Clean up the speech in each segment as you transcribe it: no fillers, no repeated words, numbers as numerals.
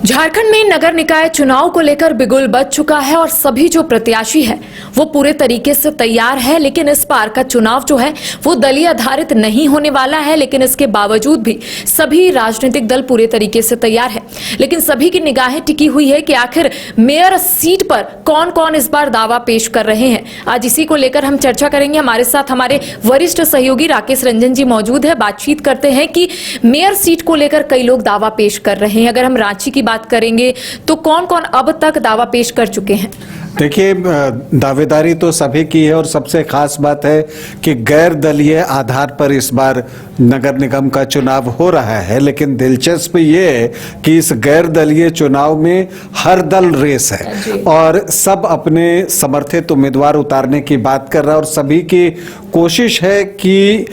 झारखंड में नगर निकाय चुनाव को लेकर बिगुल बज चुका है और सभी जो प्रत्याशी है वो पूरे तरीके से तैयार है। लेकिन इस बार का चुनाव जो है वो दलीय आधारित नहीं होने वाला है। लेकिन इसके बावजूद भी सभी राजनीतिक दल पूरे तरीके से तैयार है। लेकिन सभी की निगाहें टिकी हुई है कि आखिर मेयर सीट पर कौन कौन इस बार दावा पेश कर रहे हैं। आज इसी को लेकर हम चर्चा करेंगे। हमारे साथ हमारे वरिष्ठ सहयोगी राकेश रंजन जी मौजूद है। बातचीत करते हैं कि मेयर सीट को लेकर कई लोग दावा पेश कर रहे हैं। अगर हम रांची की बात करेंगे तो कौन कौन अब तक दावा पेश कर चुके हैं? देखिए, दावेदारी तो सभी की है और सबसे खास बात है कि गैर दलीय आधार पर इस बार नगर निगम का चुनाव हो रहा है। लेकिन दिलचस्प ये है कि इस गैर दलीय चुनाव में हर दल रेस है और सब अपने समर्थित उम्मीदवार उतारने की बात कर रहा है और सभी की कोशिश है कि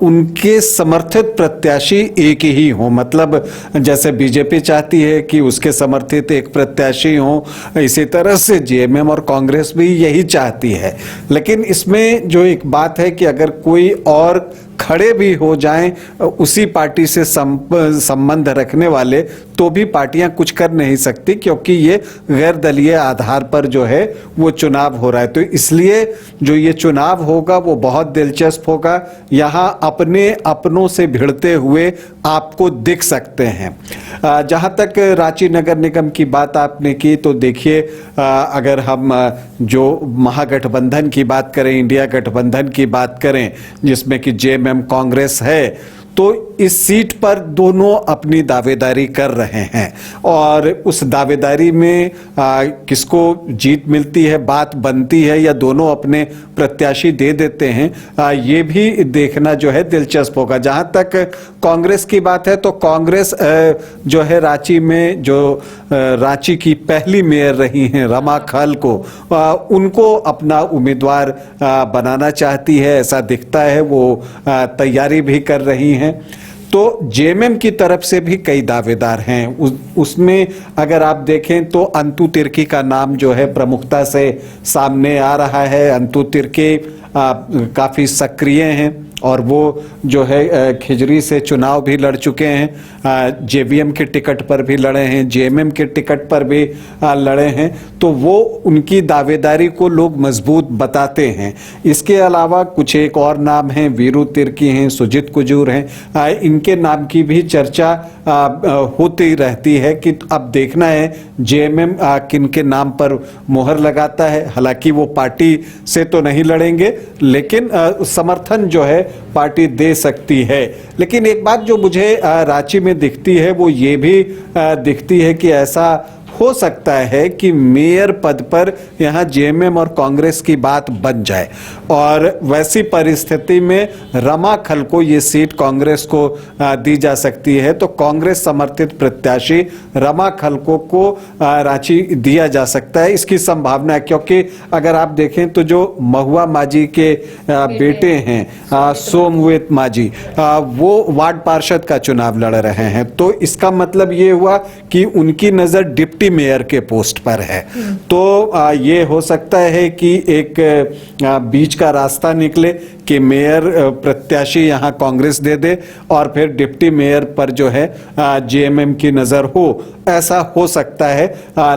उनके समर्थित प्रत्याशी एक ही हो। मतलब जैसे बीजेपी चाहती है कि उसके समर्थित एक प्रत्याशी हो, इसी तरह से जेएमएम और कांग्रेस भी यही चाहती है। लेकिन इसमें जो एक बात है कि अगर कोई और खड़े भी हो जाएं उसी पार्टी से संबंध रखने वाले, तो भी पार्टियां कुछ कर नहीं सकती, क्योंकि ये गैर दलीय आधार पर जो है वो चुनाव हो रहा है। तो इसलिए जो ये चुनाव होगा वो बहुत दिलचस्प होगा। यहाँ अपने अपनों से भिड़ते हुए आपको दिख सकते हैं। जहाँ तक रांची नगर निगम की बात आपने की, तो देखिए, अगर हम जो महागठबंधन की बात करें, इंडिया गठबंधन की बात करें, जिसमें कि जेएमएम कांग्रेस है, तो इस सीट पर दोनों अपनी दावेदारी कर रहे हैं और उस दावेदारी में किसको जीत मिलती है, बात बनती है या दोनों अपने प्रत्याशी दे देते हैं, ये भी देखना जो है दिलचस्प होगा। जहां तक कांग्रेस की बात है तो कांग्रेस जो है रांची में जो रांची की पहली मेयर रही हैं रमा खल उनको अपना उम्मीदवार बनाना चाहती है, ऐसा दिखता है। वो तैयारी भी कर रही हैं। तो जेएमएम की तरफ से भी कई दावेदार हैं। उसमें अगर आप देखें तो अंतु तिर्की का नाम जो है प्रमुखता से सामने आ रहा है। अंतु तिर्की काफ़ी सक्रिय हैं और वो जो है खिजरी से चुनाव भी लड़ चुके हैं, जेवीएम के टिकट पर भी लड़े हैं, जेएमएम के टिकट पर भी लड़े हैं। तो वो उनकी दावेदारी को लोग मजबूत बताते हैं। इसके अलावा कुछ एक और नाम हैं, वीरू तिर्की हैं, सुजीत कुजूर हैं, इनके नाम की भी चर्चा होती रहती है कि अब देखना है जेएमएम किन के नाम पर मोहर लगाता है। हालांकि वो पार्टी से तो नहीं लड़ेंगे, लेकिन समर्थन जो है पार्टी दे सकती है। लेकिन एक बात जो मुझे रांची में दिखती है वो ये भी दिखती है कि ऐसा हो सकता है कि मेयर पद पर यहाँ जेएमएम और कांग्रेस की बात बन जाए और वैसी परिस्थिति में रमा खल को ये सीट कांग्रेस को दी जा सकती है। तो कांग्रेस समर्थित प्रत्याशी रमा खल को रांची दिया जा सकता है, इसकी संभावना है। क्योंकि अगर आप देखें तो जो महुआ मांझी के बेटे हैं सोमवेद मांझी, वो वार्ड पार्षद का चुनाव लड़ रहे हैं। तो इसका मतलब ये हुआ कि उनकी नजर डिप्टी मेयर के पोस्ट पर है। तो ये हो सकता है कि एक बीच का रास्ता निकले कि मेयर प्रत्याशी यहाँ कांग्रेस दे दे और फिर डिप्टी मेयर पर जो है जेएमएम की नजर हो, ऐसा हो सकता है।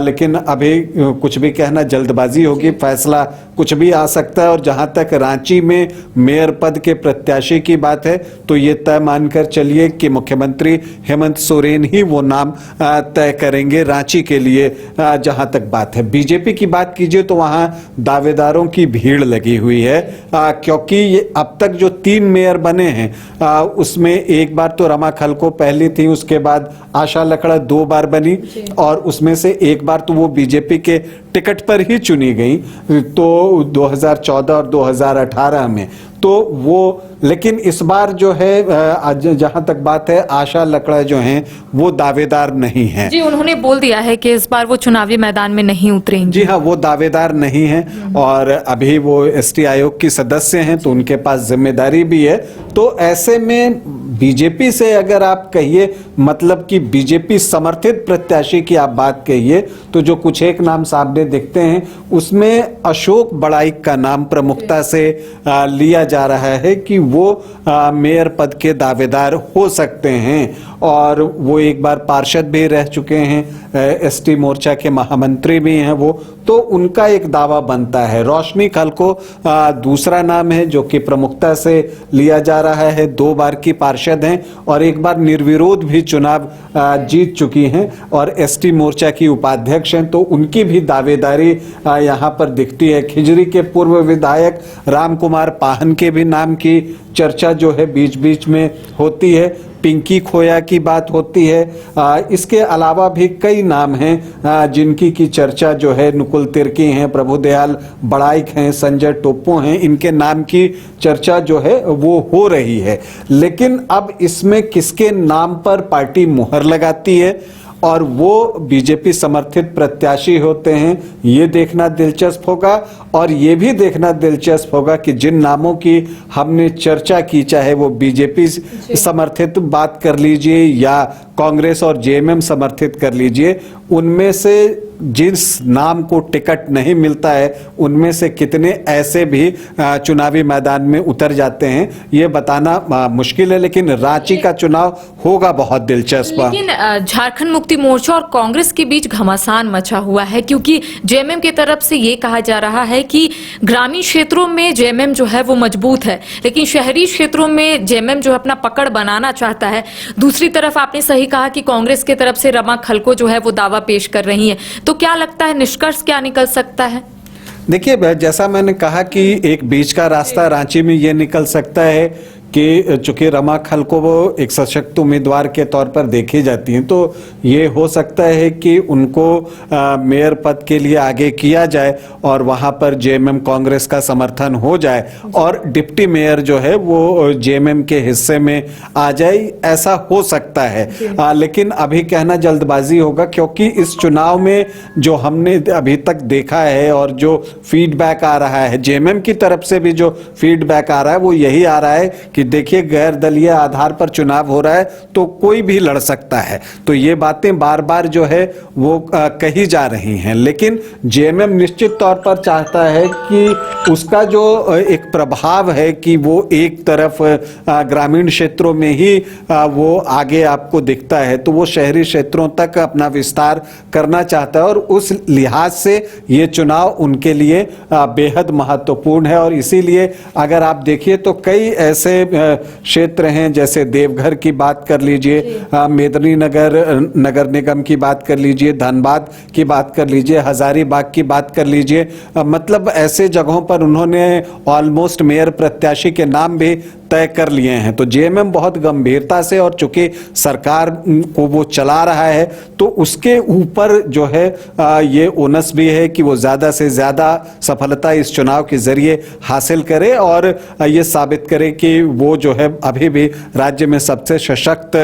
लेकिन अभी कुछ भी कहना जल्दबाजी होगी, फैसला कुछ भी आ सकता है। और जहां तक रांची में मेयर पद के प्रत्याशी की बात है तो ये तय मानकर चलिए कि मुख्यमंत्री हेमंत सोरेन ही वो नाम तय करेंगे रांची के लिए। जहां तक बात है बीजेपी की बात कीजिए तो वहां दावेदारों की भीड़ लगी हुई है, क्योंकि ये अब तक जो 3 मेयर बने हैं उसमें एक बार तो रमा खल को पहली थी, उसके बाद आशा लकड़ा 2 बार बनी और उसमें से एक बार तो वो बीजेपी के टिकट पर ही चुनी गई, तो 2014 और 2018 में। तो वो, लेकिन इस बार जो है जहां तक बात है आशा लकड़ा जो हैं वो दावेदार नहीं हैं। जी, उन्होंने बोल दिया है कि इस बार वो चुनावी मैदान में नहीं उतरेंगे। जी हाँ, वो दावेदार नहीं हैं और अभी वो एसटी आयोग की सदस्य हैं, तो उनके पास जिम्मेदारी भी है। तो ऐसे में बीजेपी से अगर आप कहिए, मतलब कि बीजेपी समर्थित प्रत्याशी की आप बात कहिए, तो जो कुछ एक नाम सामने दिखते हैं उसमें अशोक बड़ाइक का नाम प्रमुखता से लिया जा रहा है कि वो मेयर पद के दावेदार हो सकते हैं। और वो एक बार पार्षद भी रह चुके हैं, एसटी मोर्चा के महामंत्री भी हैं वो, तो उनका एक दावा बनता है। रोशनी खलको दूसरा नाम है जो कि प्रमुखता से लिया जा रहा है। 2 बार की पार्षद हैं और एक बार निर्विरोध भी चुनाव जीत चुकी हैं और एसटी मोर्चा की उपाध्यक्ष हैं, तो उनकी भी दावेदारी यहाँ पर दिखती है। खिजरी के पूर्व विधायक राम कुमार पाहन के भी नाम की चर्चा जो है बीच बीच में होती है। पिंकी खोया की बात होती है। इसके अलावा भी कई नाम हैं जिनकी की चर्चा जो है, नुकुल तिर्की हैं, प्रभुदयाल बड़ाइक हैं, संजय टोप्पो हैं, इनके नाम की चर्चा जो है वो हो रही है। लेकिन अब इसमें किसके नाम पर पार्टी मुहर लगाती है और वो बीजेपी समर्थित प्रत्याशी होते हैं, ये देखना दिलचस्प होगा। और ये भी देखना दिलचस्प होगा कि जिन नामों की हमने चर्चा की, चाहे वो बीजेपी समर्थित बात कर लीजिए या कांग्रेस और जेएमएम समर्थित कर लीजिए, उनमें से जिस नाम को टिकट नहीं मिलता है उनमें से कितने ऐसे भी चुनावी मैदान में उतर जाते हैं, ये बताना मुश्किल है। लेकिन रांची का चुनाव होगा बहुत दिलचस्प। लेकिन झारखंड मुक्ति मोर्चा और कांग्रेस के बीच घमासान मचा हुआ है, क्योंकि जेएमएम की तरफ से ये कहा जा रहा है कि ग्रामीण क्षेत्रों में जेएमएम जो है वो मजबूत है, लेकिन शहरी क्षेत्रों में जेएमएम जो है अपना पकड़ बनाना चाहता है। दूसरी तरफ आपने सही कहा कि कांग्रेस की तरफ से रमा खलको जो है वो दावा पेश कर रही है, तो क्या लगता है निष्कर्ष क्या निकल सकता है? देखिए, जैसा मैंने कहा कि एक बीच का रास्ता रांची में ये निकल सकता है कि चूंकि रमा खलको वो एक सशक्त उम्मीदवार के तौर पर देखी जाती हैं, तो ये हो सकता है कि उनको मेयर पद के लिए आगे किया जाए और वहाँ पर जेएमएम कांग्रेस का समर्थन हो जाए और डिप्टी मेयर जो है वो जेएमएम के हिस्से में आ जाए, ऐसा हो सकता है। लेकिन अभी कहना जल्दबाजी होगा, क्योंकि इस चुनाव में जो हमने अभी तक देखा है और जो फीडबैक आ रहा है जेएमएम की तरफ से भी, जो फीडबैक आ रहा है वो यही आ रहा है कि देखिए गैर दलीय आधार पर चुनाव हो रहा है तो कोई भी लड़ सकता है। तो ये बातें बार बार जो है वो कही जा रही हैं। लेकिन जेएमएम निश्चित तौर पर चाहता है कि उसका जो एक प्रभाव है कि वो एक तरफ ग्रामीण क्षेत्रों में ही वो आगे आपको दिखता है, तो वो शहरी क्षेत्रों तक अपना विस्तार करना चाहता है और उस लिहाज से ये चुनाव उनके लिए बेहद महत्वपूर्ण है। और इसीलिए अगर आप देखिए तो कई ऐसे क्षेत्र हैं, जैसे देवघर की बात कर लीजिए, मेदिनीनगर नगर निगम की बात कर लीजिए, धनबाद की बात कर लीजिए, हजारीबाग की बात कर लीजिए, मतलब ऐसे जगहों पर उन्होंने ऑलमोस्ट मेयर प्रत्याशी के नाम भी तय कर लिए हैं। तो जेएमएम बहुत गंभीरता से, और चूंकि सरकार को वो चला रहा है तो उसके ऊपर जो है ये ओनस भी है कि वो ज्यादा से ज्यादा सफलता इस चुनाव के जरिए हासिल करे और ये साबित करे कि वो जो है अभी भी राज्य में सबसे सशक्त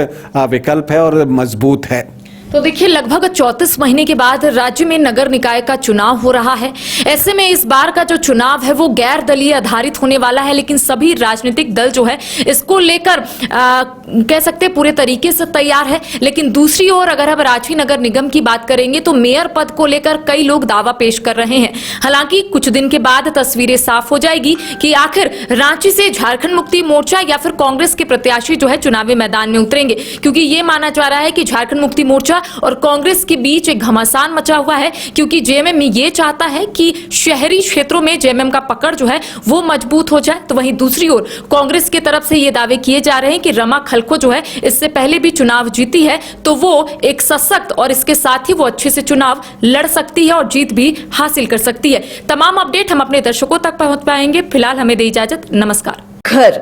विकल्प है और मजबूत है। तो देखिए, लगभग 34 महीने के बाद राज्य में नगर निकाय का चुनाव हो रहा है। ऐसे में इस बार का जो चुनाव है वो गैर दलीय आधारित होने वाला है, लेकिन सभी राजनीतिक दल जो है इसको लेकर कह सकते हैं पूरे तरीके से तैयार है। लेकिन दूसरी ओर अगर हम रांची नगर निगम की बात करेंगे तो मेयर पद को लेकर कई लोग दावा पेश कर रहे हैं। हालांकि कुछ दिन के बाद तस्वीरें साफ हो जाएगी कि आखिर रांची से झारखंड मुक्ति मोर्चा या फिर कांग्रेस के प्रत्याशी जो है चुनावी मैदान में उतरेंगे, क्योंकि ये माना जा रहा है कि झारखंड मुक्ति मोर्चा और कांग्रेस के बीच एक घमासान मचा हुआ है, क्योंकि जेएमएम ये चाहता है कि शहरी क्षेत्रों में जेएमएम का पकड़ जो है वो मजबूत हो जाए। तो वहीं दूसरी ओर कांग्रेस की तरफ से ये दावे किए जा रहे हैं कि रमा खलको जो है इससे पहले भी चुनाव जीती है, तो वो एक सशक्त और इसके साथ ही वो अच्छे से चुनाव लड़ सकती है और जीत भी हासिल कर सकती है। तमाम अपडेट हम अपने दर्शकों तक पहुंच पाएंगे। फिलहाल हमें दे इजाजत, नमस्कार। घर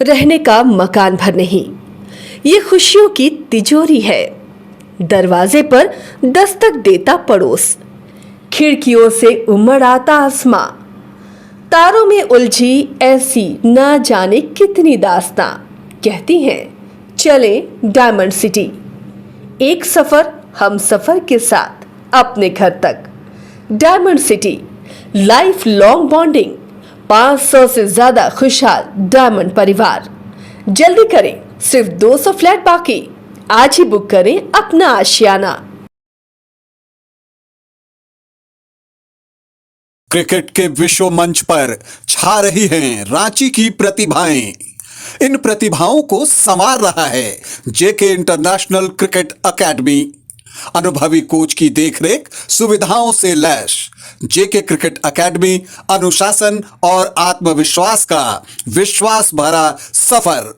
रहने का मकान भर नहीं, ये खुशियों की तिजोरी है। दरवाजे पर दस्तक देता पड़ोस, खिड़कियों से उमड़ आता आसमां, तारों में उलझी ऐसी ना जाने कितनी दास्तां। कहती हैं चले डायमंड सिटी, एक सफर हम सफर के साथ अपने घर तक। Diamond city, life long bonding, 500 से ज्यादा खुशहाल डायमंड परिवार। जल्दी करें, सिर्फ 200 फ्लैट बाकी। आज ही बुक करें अपना आशियाना। क्रिकेट के विश्व मंच पर छा रही हैं रांची की प्रतिभाएं। इन प्रतिभाओं को संवार रहा है जेके इंटरनेशनल क्रिकेट एकेडमी। अनुभवी कोच की देखरेख, सुविधाओं से लैस जेके क्रिकेट एकेडमी अनुशासन और आत्मविश्वास का विश्वास भरा सफर।